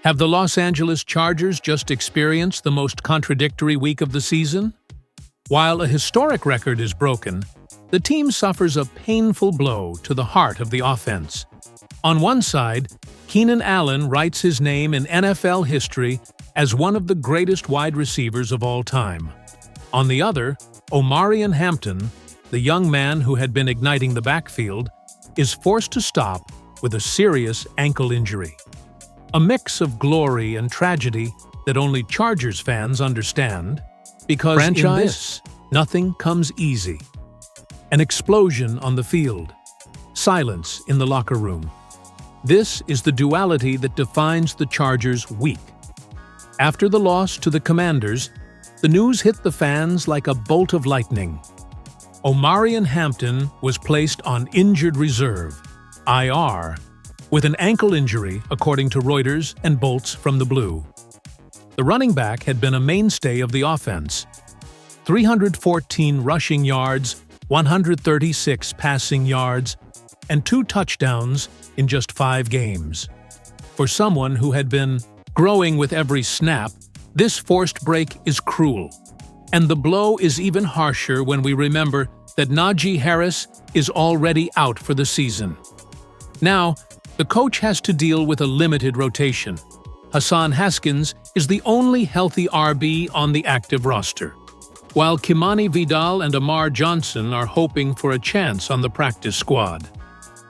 Have the Los Angeles Chargers just experienced the most contradictory week of the season? While a historic record is broken, the team suffers a painful blow to the heart of the offense. On one side, Keenan Allen writes his name in NFL history as one of the greatest wide receivers of all time. On the other, Omarion Hampton, the young man who had been igniting the backfield, is forced to stop with a serious ankle injury. A mix of glory and tragedy that only Chargers fans understand, because in this, nothing comes easy. An explosion on the field. Silence in the locker room. This is the duality that defines the Chargers' week. After the loss to the Commanders, the news hit the fans like a bolt of lightning. Omarion Hampton was placed on injured reserve, IR, with an ankle injury, according to Reuters and bolts from the Blue. The running back had been a mainstay of the offense. 314 rushing yards, 136 passing yards, and 2 touchdowns in just 5 games. For someone who had been growing with every snap, this forced break is cruel. And the blow is even harsher when we remember that Najee Harris is already out for the season. Now, the coach has to deal with a limited rotation. Hassan Haskins is the only healthy RB on the active roster, while Kimani Vidal and Amar Johnson are hoping for a chance on the practice squad.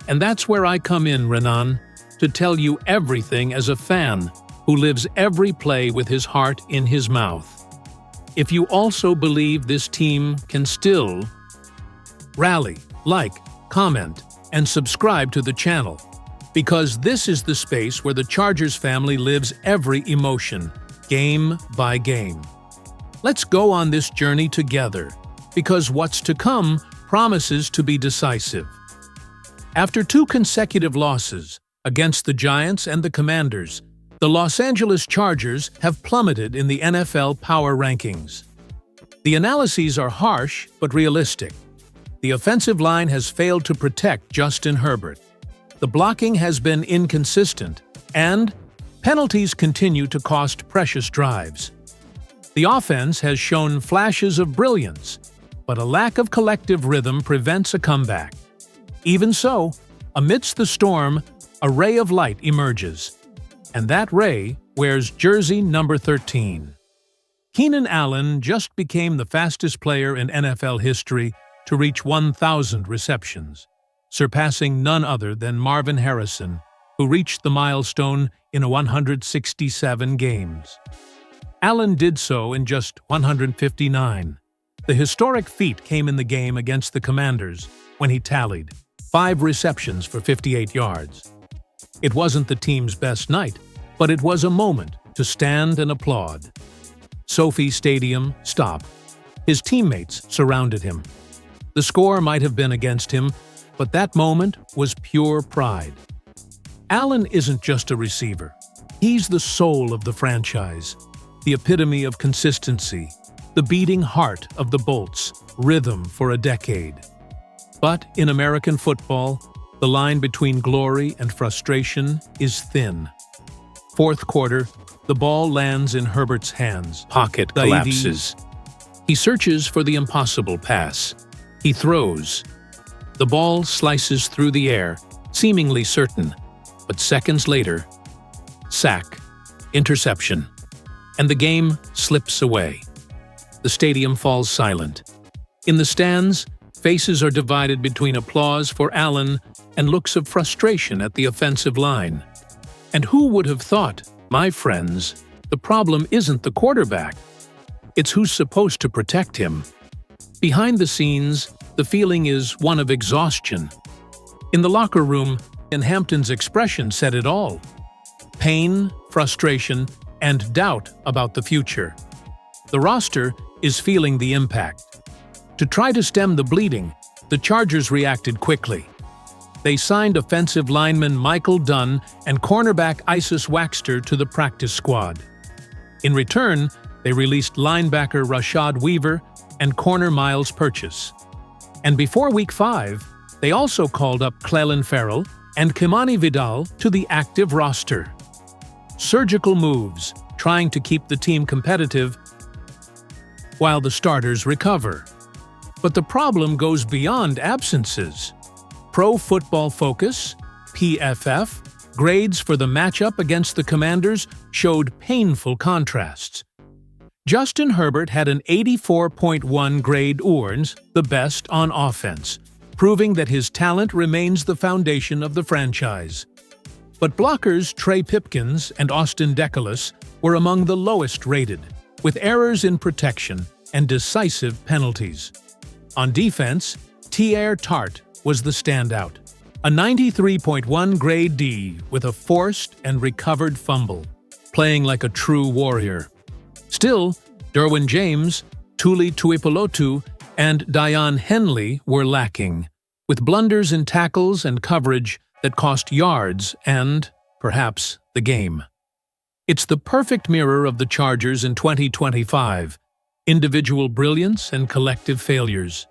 And that's where I come in, Renan, to tell you everything as a fan who lives every play with his heart in his mouth. If you also believe this team can still rally, like, comment, and subscribe to the channel, because this is the space where the Chargers family lives every emotion, game by game. Let's go on this journey together, because what's to come promises to be decisive. After 2 consecutive losses against the Giants and the Commanders, the Los Angeles Chargers have plummeted in the NFL power rankings. The analyses are harsh but realistic. The offensive line has failed to protect Justin Herbert. The blocking has been inconsistent, and penalties continue to cost precious drives. The offense has shown flashes of brilliance, but a lack of collective rhythm prevents a comeback. Even so, amidst the storm, a ray of light emerges, and that ray wears jersey number 13. Keenan Allen just became the fastest player in NFL history to reach 1,000 receptions, surpassing none other than Marvin Harrison, who reached the milestone in 167 games. Allen did so in just 159. The historic feat came in the game against the Commanders when he tallied 5 receptions for 58 yards. It wasn't the team's best night, but it was a moment to stand and applaud. Sophie Stadium stopped. His teammates surrounded him. The score might have been against him, but that moment was pure pride. Allen isn't just a receiver. He's the soul of the franchise, the epitome of consistency, the beating heart of the Bolts, rhythm for a decade. But in American football, the line between glory and frustration is thin. 4th quarter, the ball lands in Herbert's hands. Pocket collapses. He searches for the impossible pass. He throws. The ball slices through the air, seemingly certain, but seconds later, sack, interception, and the game slips away. The stadium falls silent. In the stands, faces are divided between applause for Allen and looks of frustration at the offensive line. And who would have thought, my friends, the problem isn't the quarterback. It's who's supposed to protect him. Behind the scenes, the feeling is one of exhaustion. In the locker room, Hampton's expression said it all. Pain, frustration, and doubt about the future. The roster is feeling the impact. To try to stem the bleeding, the Chargers reacted quickly. They signed offensive lineman Michael Dunn and cornerback Isis Waxter to the practice squad. In return, they released linebacker Rashad Weaver and corner Miles Purchase. And before Week 5, they also called up Clelin Ferrell and Kimani Vidal to the active roster. surgical moves, trying to keep the team competitive while the starters recover. But the problem goes beyond absences. Pro Football Focus, PFF, grades for the matchup against the Commanders showed painful contrasts. Justin Herbert had an 84.1 grade earns, the best on offense, proving that his talent remains the foundation of the franchise. But blockers Trey Pipkins and Austin Deculus were among the lowest rated, with errors in protection and decisive penalties. On defense, Teetering was the standout, a 93.1 grade D with a forced and recovered fumble, playing like a true warrior. Still, Derwin James, Tuli Tuipulotu, and Dion Henley were lacking, with blunders in tackles and coverage that cost yards and, perhaps, the game. It's the perfect mirror of the Chargers in 2025, individual brilliance and collective failures.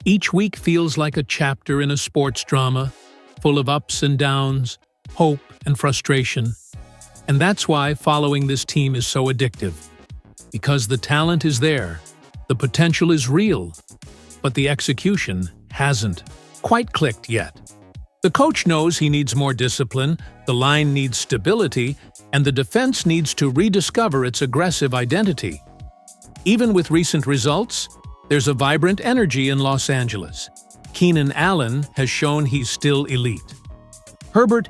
Each week feels like a chapter in a sports drama, full of ups and downs, hope and frustration. And that's why following this team is so addictive. Because the talent is there, the potential is real, but the execution hasn't quite clicked yet. The coach knows he needs more discipline, the line needs stability, and the defense needs to rediscover its aggressive identity. Even with recent results, there's a vibrant energy in Los Angeles. Keenan Allen has shown he's still elite. Herbert,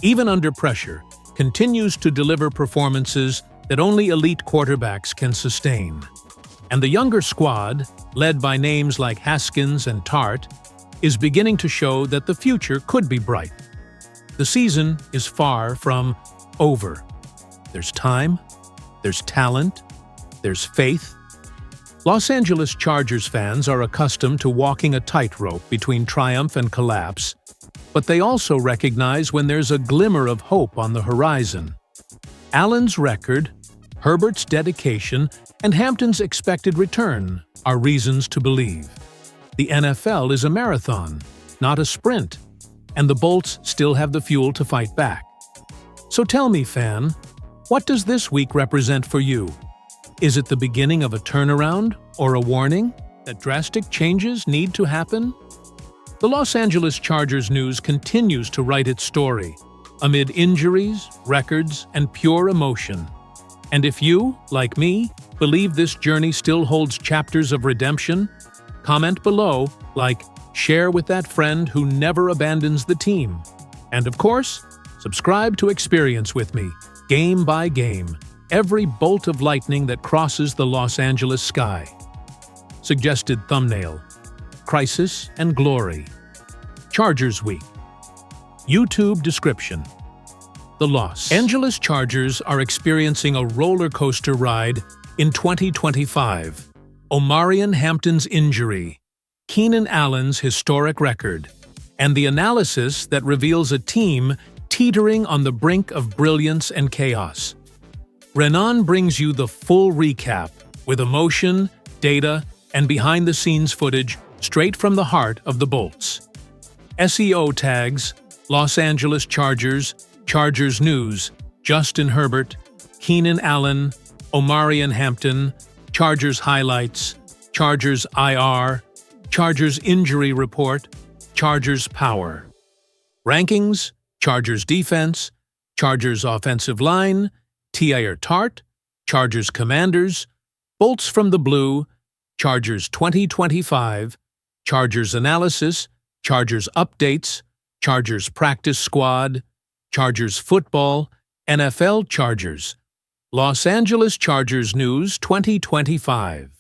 even under pressure, continues to deliver performances that only elite quarterbacks can sustain. And the younger squad, led by names like Haskins and Tart, is beginning to show that the future could be bright. The season is far from over. There's time, there's talent, there's faith. Los Angeles Chargers fans are accustomed to walking a tightrope between triumph and collapse, but they also recognize when there's a glimmer of hope on the horizon. Allen's record, Herbert's dedication, and Hampton's expected return are reasons to believe. The NFL is a marathon, not a sprint, and the Bolts still have the fuel to fight back. So tell me, fan, what does this week represent for you? Is it the beginning of a turnaround or a warning that drastic changes need to happen? The Los Angeles Chargers news continues to write its story, amid injuries, records, and pure emotion. And if you, like me, believe this journey still holds chapters of redemption, comment below, share with that friend who never abandons the team. And of course, subscribe to experience with me, game by game, every bolt of lightning that crosses the Los Angeles sky. Suggested thumbnail: Crisis and Glory. Chargers Week. YouTube description: The Los Angeles Chargers are experiencing a roller coaster ride in 2025. Omarion Hampton's injury, Keenan Allen's historic record, and the analysis that reveals a team teetering on the brink of brilliance and chaos. Renan brings you the full recap with emotion, data, and behind-the-scenes footage straight from the heart of the Bolts. SEO tags: Los Angeles Chargers, Chargers News, Justin Herbert, Keenan Allen, Omarion Hampton, Chargers Highlights, Chargers IR, Chargers Injury Report, Chargers Power. Rankings: Chargers Defense, Chargers Offensive Line, T.I.R. Tart, Chargers Commanders, Bolts from the Blue, Chargers 2025, Chargers Analysis, Chargers Updates, Chargers Practice Squad, Chargers Football, NFL Chargers. Los Angeles Chargers News 2025.